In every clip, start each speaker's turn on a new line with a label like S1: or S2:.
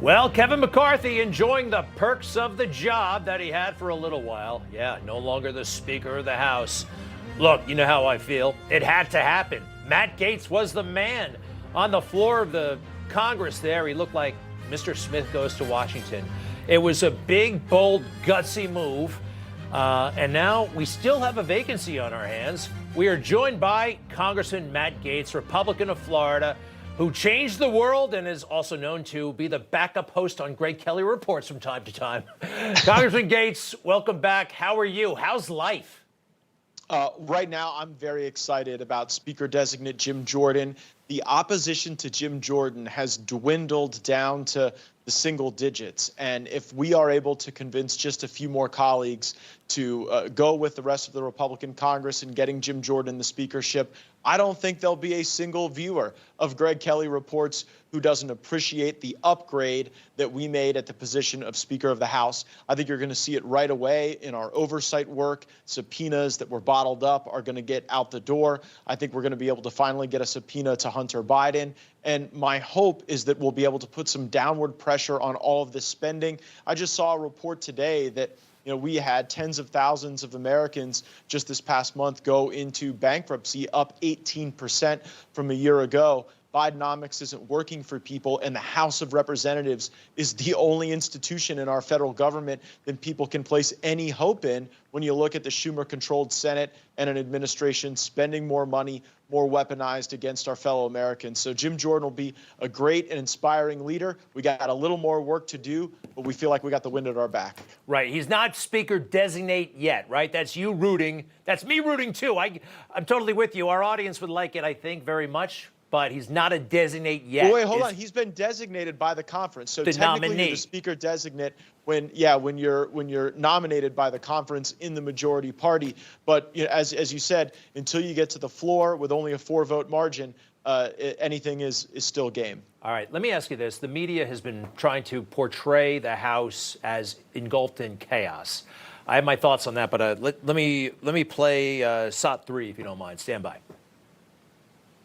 S1: Well, Kevin McCarthy enjoying the perks of the job that he had for a little while. Yeah, no longer the Speaker of the House. Look, you know how I feel. It had to happen. Matt Gaetz was the man on the floor of the Congress there. He looked like Mr. Smith goes to Washington. It was a big, bold, gutsy move. And now we still have a vacancy on our hands. We are joined by Congressman Matt Gaetz, Republican of Florida, who changed the world and is also known to be the backup host on Greg Kelly Reports from time to time. Congressman Gaetz, welcome back. How are you? How's life?
S2: Right now, I'm very excited about Speaker-designate Jim Jordan. The opposition to Jim Jordan has dwindled down to the single digits. And if we are able to convince just a few more colleagues to go with the rest of the Republican Congress in getting Jim Jordan the speakership, I don't think there'll be a single viewer of Greg Kelly Reports who doesn't appreciate the upgrade that we made at the position of Speaker of the House. I think you're going to see it right away in our oversight work. Subpoenas that were bottled up are going to get out the door. I think we're going to be able to finally get a subpoena to Hunter Biden. And my hope is that we'll be able to put some downward pressure on all of this spending. I just saw a report today that we had tens of thousands of Americans just this past month go into bankruptcy, up 18% from a year ago. Bidenomics isn't working for people, and the House of Representatives is the only institution in our federal government that people can place any hope in when you look at the Schumer-controlled Senate and an administration spending more money, more weaponized against our fellow Americans. So Jim Jordan will be a great and inspiring leader. We got a little more work to do, but we feel like we got the wind at our back.
S1: Right. He's not Speaker designate yet, right? That's you rooting. That's me rooting, too. I'm totally with you. Our audience would like it, I think, very much. But he's not a designate yet.
S2: Well, wait, hold on. He's been designated by the conference. So technically you're the speaker designate when you're nominated by the conference in the majority party. But as you said, until you get to the floor with only a 4-vote margin, anything is still game.
S1: All right. Let me ask you this. The media has been trying to portray the House as engulfed in chaos. I have my thoughts on that, but let me play SOT 3 if you don't mind. Stand by.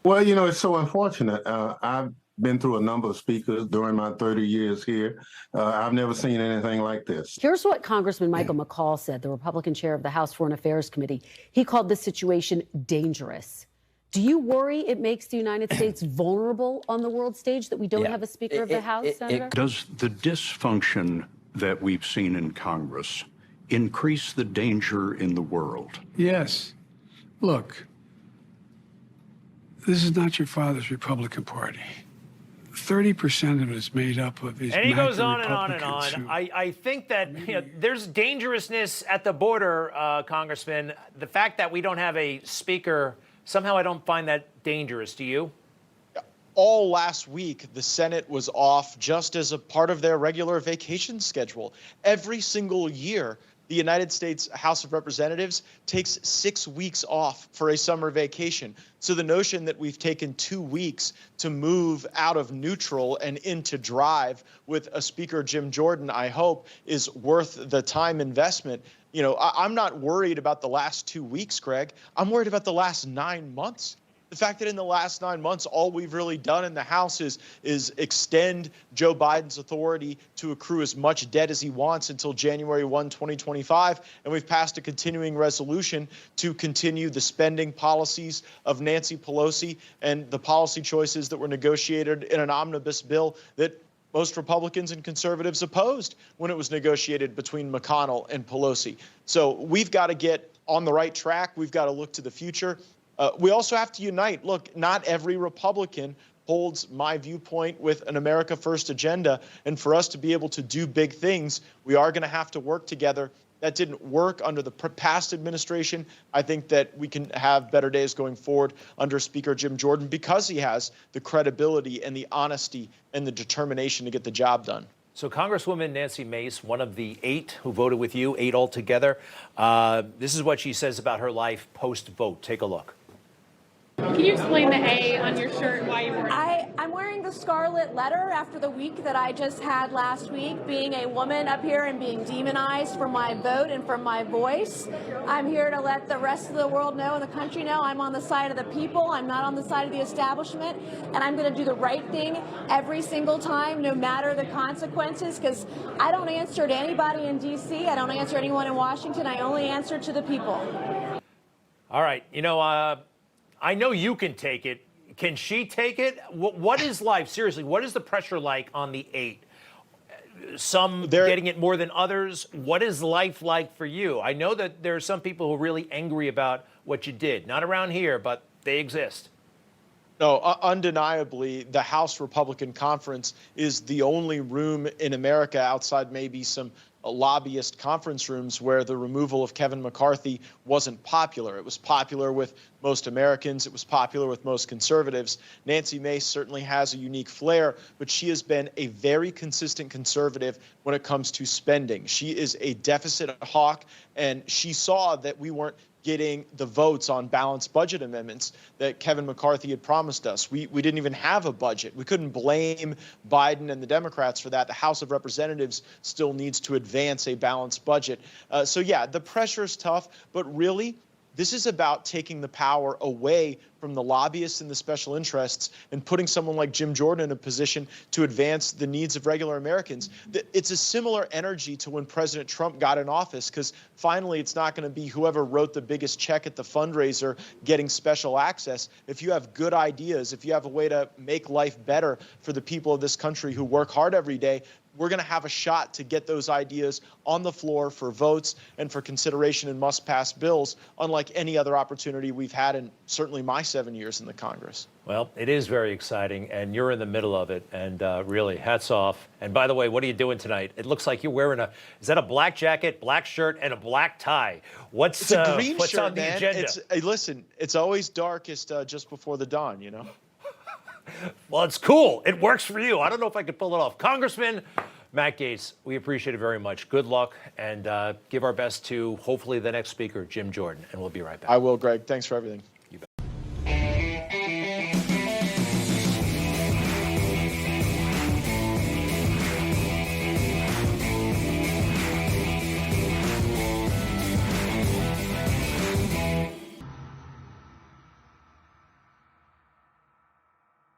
S3: Well, it's so unfortunate. I've been through a number of speakers during my 30 years here. I've never seen anything like this.
S4: Here's what Congressman Michael McCaul said, the Republican chair of the House Foreign Affairs Committee. He called this situation dangerous. Do you worry it makes the United States vulnerable on the world stage that we don't have a Speaker of the House, Senator?
S5: Does the dysfunction that we've seen in Congress increase the danger in the world?
S6: Yes. Look. This is not your father's Republican Party. 30% of it is made up of these.
S1: And he goes on and on and on. I think that there's dangerousness at the border, Congressman. The fact that we don't have a speaker, somehow I don't find that dangerous. Do you?
S2: All last week, the Senate was off just as a part of their regular vacation schedule. Every single year, the United States House of Representatives takes 6 weeks off for a summer vacation. So the notion that we've taken 2 weeks to move out of neutral and into drive with a Speaker, Jim Jordan, I hope, is worth the time investment. I'm not worried about the last 2 weeks, Greg. I'm worried about the last 9 months. The fact that in the last 9 months, all we've really done in the House is extend Joe Biden's authority to accrue as much debt as he wants until January 1, 2025. And we've passed a continuing resolution to continue the spending policies of Nancy Pelosi and the policy choices that were negotiated in an omnibus bill that most Republicans and conservatives opposed when it was negotiated between McConnell and Pelosi. So we've got to get on the right track. We've got to look to the future. We also have to unite. Look, not every Republican holds my viewpoint with an America First agenda. And for us to be able to do big things, we are going to have to work together. That didn't work under the past administration. I think that we can have better days going forward under Speaker Jim Jordan because he has the credibility and the honesty and the determination to get the job done.
S1: So Congresswoman Nancy Mace, one of the 8 who voted with you, 8 altogether, this is what she says about her life post-vote. Take a look.
S7: Can you explain the A on your shirt and why you wore it?
S8: I'm wearing the scarlet letter after the week that I just had last week, being a woman up here and being demonized for my vote and for my voice. I'm here to let the rest of the world know and the country know I'm on the side of the people. I'm not on the side of the establishment, and I'm going to do the right thing every single time, no matter the consequences, because I don't answer to anybody in D.C. I don't answer to anyone in Washington. I only answer to the people.
S1: All right. I know you can take it. Can she take it? What is life? Seriously, what is the pressure like on the 8? Some getting it more than others. What is life like for you? I know that there are some people who are really angry about what you did. Not around here, but they exist.
S2: No, undeniably, the House Republican Conference is the only room in America outside maybe some lobbyist conference rooms where the removal of Kevin McCarthy wasn't popular. It was popular with most Americans. It was popular with most conservatives. Nancy Mace certainly has a unique flair, but she has been a very consistent conservative when it comes to spending. She is a deficit hawk, and she saw that we weren't getting the votes on balanced budget amendments that Kevin McCarthy had promised us. We didn't even have a budget. We couldn't blame Biden and the Democrats for that. The House of Representatives still needs to advance a balanced budget. So yeah, the pressure is tough, but really, this is about taking the power away from the lobbyists and the special interests and putting someone like Jim Jordan in a position to advance the needs of regular Americans. It's a similar energy to when President Trump got in office, because finally it's not going to be whoever wrote the biggest check at the fundraiser getting special access. If you have good ideas, if you have a way to make life better for the people of this country who work hard every day, we're going to have a shot to get those ideas on the floor for votes and for consideration in must-pass bills, unlike any other opportunity we've had in certainly my 7 years in the Congress.
S1: Well, it is very exciting, and you're in the middle of it, and really, hats off. And by the way, what are you doing tonight? It looks like you're wearing is that a black jacket, black shirt, and a black tie?
S2: It's a green
S1: what's
S2: shirt,
S1: on the
S2: man.
S1: agenda?
S2: Listen, it's always darkest just before the dawn, you know?
S1: Well, it's cool. It works for you. I don't know if I could pull it off. Congressman Matt Gaetz, we appreciate it very much. Good luck, and give our best to hopefully the next speaker, Jim Jordan, and we'll be right back.
S2: I will, Greg. Thanks for everything.